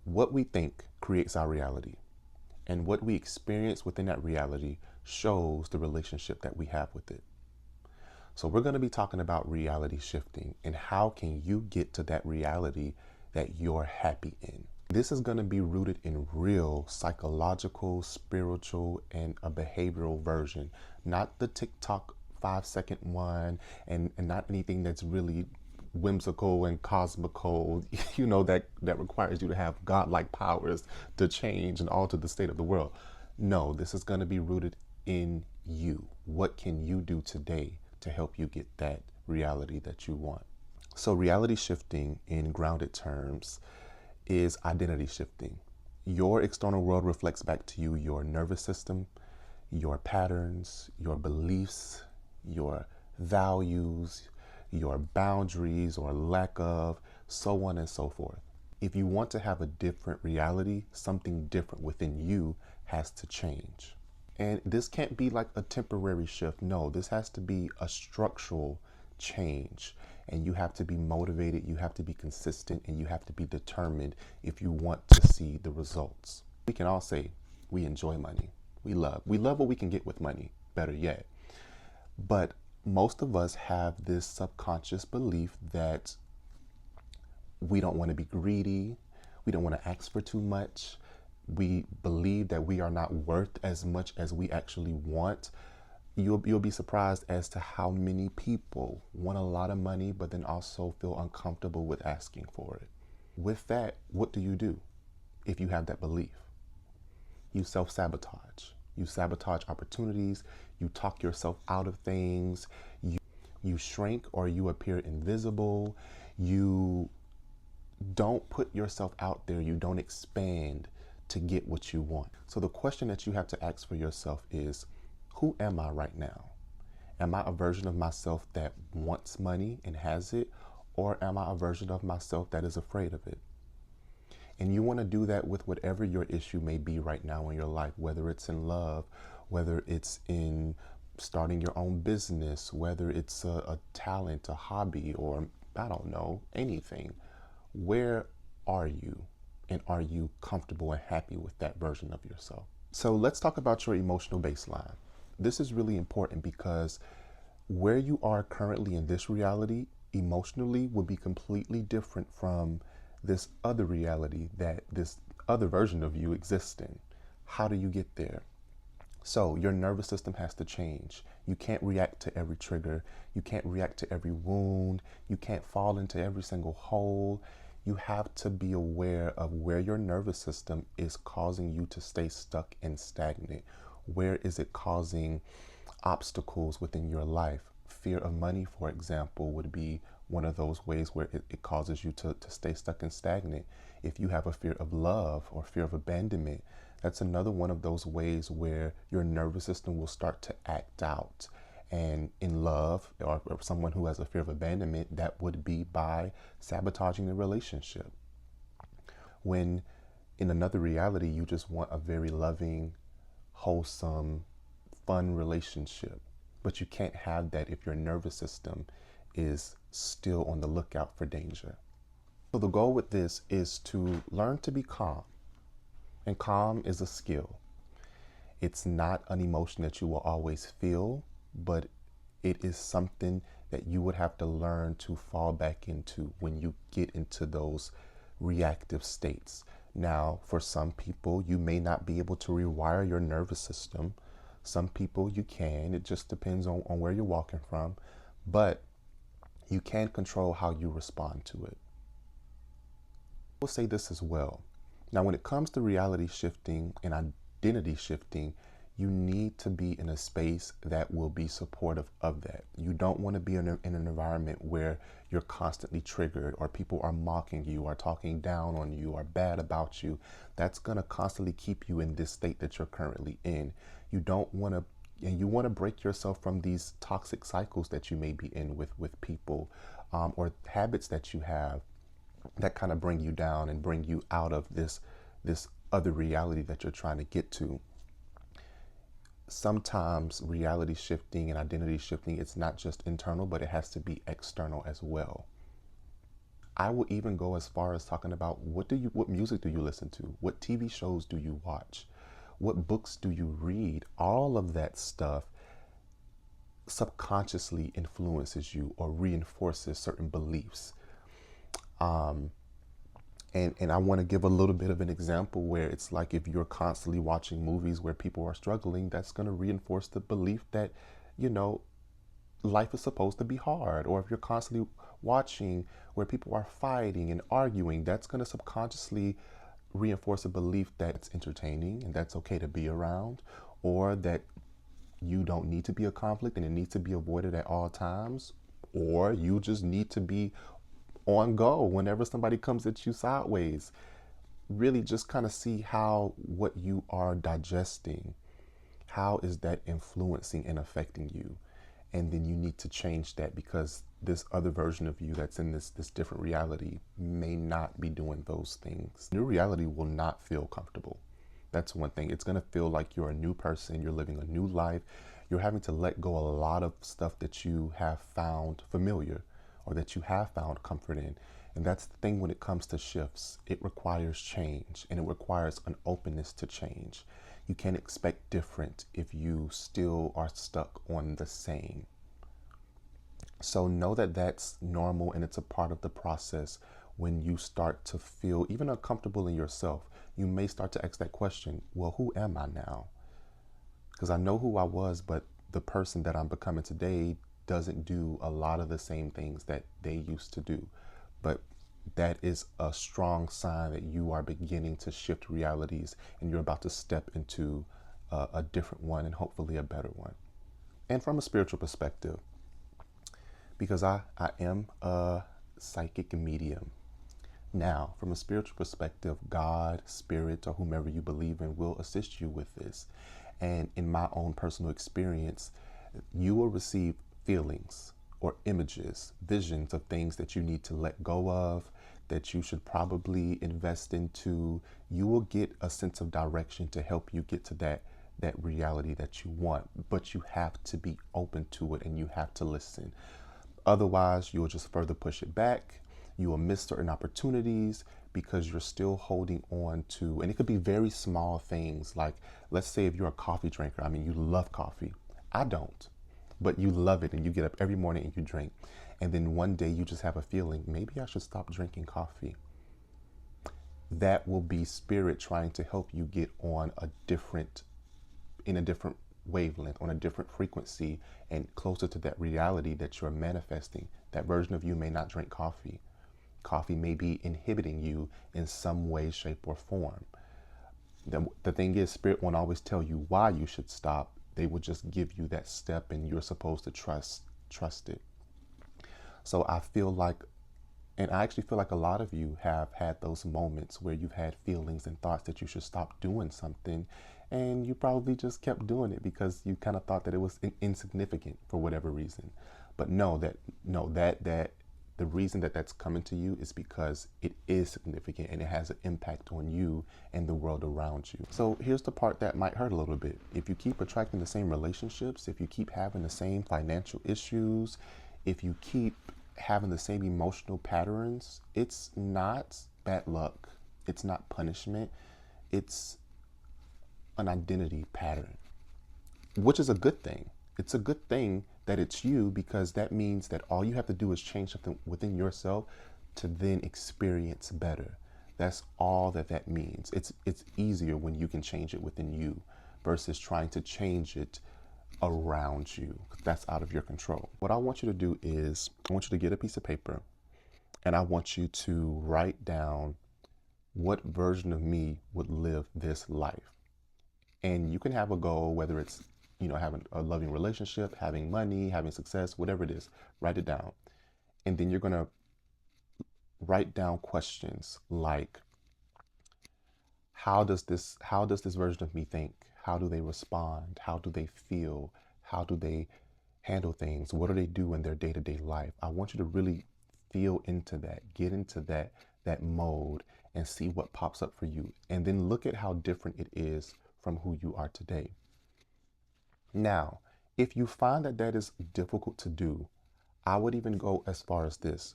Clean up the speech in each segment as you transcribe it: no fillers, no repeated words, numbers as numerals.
What we think creates our reality, and what we experience within that reality shows the relationship that we have with it. So we're going to be talking about reality shifting and how can you get to that reality that you're happy in. This is going to be rooted in real psychological, spiritual, and a behavioral version, not the TikTok 5-second one, and not anything that's really whimsical and cosmical, that requires you to have godlike powers to change and alter the state of the world. No, this is going to be rooted in you. What can you do today to help you get that reality that you want? So reality shifting in grounded terms is identity shifting. Your external world reflects back to you your nervous system, your patterns, your beliefs, your values, your boundaries or lack of, so on and so forth. If you want to have a different reality, something different within you has to change. And this can't be like a temporary shift. No, this has to be a structural change. And you have to be motivated, you have to be consistent, and you have to be determined if you want to see the results. We can all say we enjoy money. We love what we can get with money, better yet. But most of us have this subconscious belief that we don't want to be greedy. We don't want to ask for too much. We believe that we are not worth as much as we actually want. You'll be surprised as to how many people want a lot of money, but then also feel uncomfortable with asking for it. With that, what do you do if you have that belief? You self-sabotage. You sabotage opportunities. You talk yourself out of things. You shrink or you appear invisible. You don't put yourself out there. You don't expand to get what you want. So the question that you have to ask for yourself is, who am I right now? Am I a version of myself that wants money and has it? Or am I a version of myself that is afraid of it? And you want to do that with whatever your issue may be right now in your life, whether it's in love, whether it's in starting your own business, whether it's a talent, a hobby, or I don't know, anything. Where are you? And are you comfortable and happy with that version of yourself? So let's talk about your emotional baseline. This is really important because where you are currently in this reality emotionally will be completely different from this other reality that this other version of you exists in. How do you get there? So your nervous system has to change. You can't react to every trigger. You can't react to every wound. You can't fall into every single hole. You have to be aware of where your nervous system is causing you to stay stuck and stagnant. Where is it causing obstacles within your life? Fear of money, for example, would be one of those ways where it causes you to stay stuck and stagnant. If you have a fear of love or fear of abandonment, that's another one of those ways where your nervous system will start to act out. And in love, or someone who has a fear of abandonment, that would be by sabotaging the relationship. When in another reality, you just want a very loving, wholesome, fun relationship. But you can't have that if your nervous system is still on the lookout for danger. So the goal with this is to learn to be calm. And calm is a skill. It's not an emotion that you will always feel, but it is something that you would have to learn to fall back into when you get into those reactive states. Now, for some people, you may not be able to rewire your nervous system. Some people you can. It just depends on where you're walking from. But you can control how you respond to it. I will say this as well. Now, when it comes to reality shifting and identity shifting, you need to be in a space that will be supportive of that. You don't want to be in an environment where you're constantly triggered or people are mocking you or talking down on you or bad about you. That's going to constantly keep you in this state that you're currently in. You don't want to, and you want to break yourself from these toxic cycles that you may be in with people or habits that you have that kind of bring you down and bring you out of this other reality that you're trying to get to. Sometimes reality shifting and identity shifting, it's not just internal, but it has to be external as well. I will even go as far as talking about what music do you listen to? What TV shows do you watch? What books do you read? All of that stuff subconsciously influences you or reinforces certain beliefs. Um, and I want to give a little bit of an example where it's like if you're constantly watching movies where people are struggling, that's going to reinforce the belief that, you know, life is supposed to be hard. Or if you're constantly watching where people are fighting and arguing, that's going to subconsciously reinforce a belief that it's entertaining and that's okay to be around, or that you don't need to be a conflict and it needs to be avoided at all times, or you just need to be on go whenever somebody comes at you sideways. Really just kind of see how what you are digesting, how is that influencing and affecting you? And then you need to change that because this other version of you that's in this different reality may not be doing those things. New reality will not feel comfortable. That's one thing. It's going to feel like you're a new person, you're living a new life. You're having to let go a lot of stuff that you have found familiar or that you have found comfort in. And that's the thing when it comes to shifts. It requires change and it requires an openness to change. You can't expect different if you still are stuck on the same. So know that that's normal and it's a part of the process. When you start to feel even uncomfortable in yourself, you may start to ask that question, well, who am I now? Because I know who I was, but the person that I'm becoming today doesn't do a lot of the same things that they used to do. But that is a strong sign that you are beginning to shift realities and you're about to step into a different one and hopefully a better one. And from a spiritual perspective, because I am a psychic medium. Now, from a spiritual perspective, God, Spirit, or whomever you believe in will assist you with this. And in my own personal experience, you will receive feelings or images, visions of things that you need to let go of, that you should probably invest into. You will get a sense of direction to help you get to that reality that you want, but you have to be open to it and you have to listen. Otherwise, you will just further push it back. You will miss certain opportunities because you're still holding on to, and it could be very small things. Like, let's say if you're a coffee drinker, I mean, you love coffee. I don't, but you love it and you get up every morning and you drink. And then one day you just have a feeling, maybe I should stop drinking coffee. That will be spirit trying to help you get on in a different wavelength, on a different frequency, and closer to that reality that you're manifesting. That version of you may not drink coffee. Coffee may be inhibiting you in some way, shape, or form. The thing is, spirit won't always tell you why you should stop. They will just give you that step and you're supposed to trust it. So I feel like, and I actually feel like a lot of you have had those moments where you've had feelings and thoughts that you should stop doing something, and you probably just kept doing it because you kind of thought that it was insignificant for whatever reason. But that the reason that that's coming to you is because it is significant and it has an impact on you and the world around you. So here's the part that might hurt a little bit. If you keep attracting the same relationships, if you keep having the same financial issues, if you keep having the same emotional patterns, it's not bad luck. It's not punishment. It's an identity pattern, which is a good thing. It's a good thing that it's you because that means that all you have to do is change something within yourself to then experience better. That's all that means. It's easier when you can change it within you versus trying to change it around you. That's out of your control. What I want you to do is I want you to get a piece of paper and I want you to write down what version of me would live this life. And you can have a goal, whether it's, having a loving relationship, having money, having success, whatever it is, write it down. And then you're going to write down questions like, how does this version of me think? How do they respond? How do they feel? How do they handle things? What do they do in their day-to-day life? I want you to really feel into that, get into that mode and see what pops up for you. And then look at how different it is from who you are today. Now, if you find that that is difficult to do, I would even go as far as this.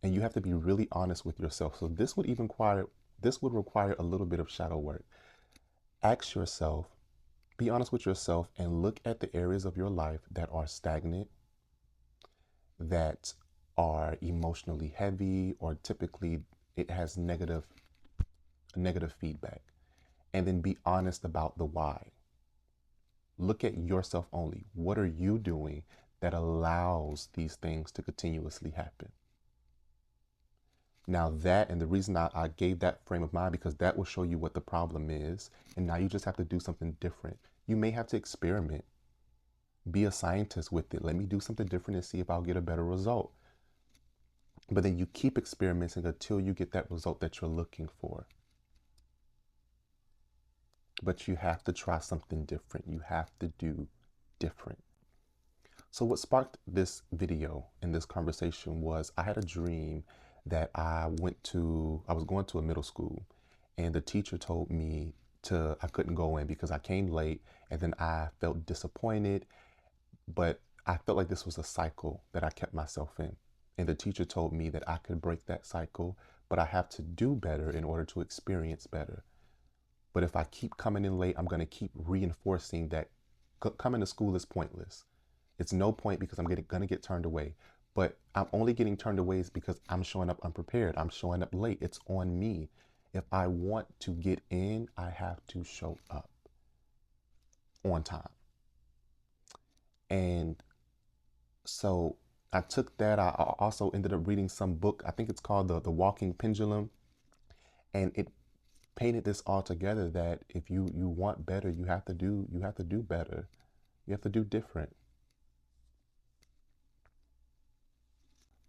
And you have to be really honest with yourself. So this would require a little bit of shadow work. Ask yourself, be honest with yourself, and look at the areas of your life that are stagnant, that are emotionally heavy, or typically it has negative feedback. And then be honest about the why. Look at yourself only. What are you doing that allows these things to continuously happen? Now that, and the reason I gave that frame of mind, because that will show you what the problem is. And now you just have to do something different. You may have to experiment, be a scientist with it. Let me do something different and see if I'll get a better result. But then you keep experimenting until you get that result that you're looking for. But you have to try something different. You have to do different. So what sparked this video and this conversation was I had a dream that I was going to a middle school, and the teacher told me I couldn't go in because I came late, and then I felt disappointed, but I felt like this was a cycle that I kept myself in. And the teacher told me that I could break that cycle, but I have to do better in order to experience better. But if I keep coming in late, I'm going to keep reinforcing that coming to school is pointless. It's no point because I'm going to get turned away. But I'm only getting turned away is because I'm showing up unprepared. I'm showing up late. It's on me. If I want to get in, I have to show up on time. And so I took that. I also ended up reading some book. I think it's called The Walking Pendulum. And it painted this all together that if you want better, you have to do better. You have to do different.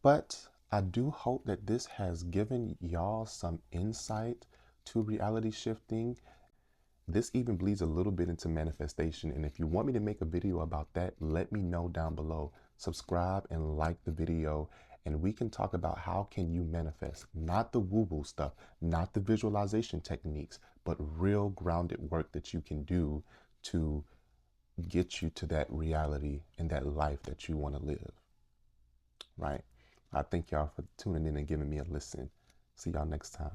But I do hope that this has given y'all some insight to reality shifting. This even bleeds a little bit into manifestation. And if you want me to make a video about that, let me know down below. Subscribe and like the video, and we can talk about how can you manifest, not the woo-woo stuff, not the visualization techniques, but real grounded work that you can do to get you to that reality and that life that you want to live, right? I thank y'all for tuning in and giving me a listen. See y'all next time.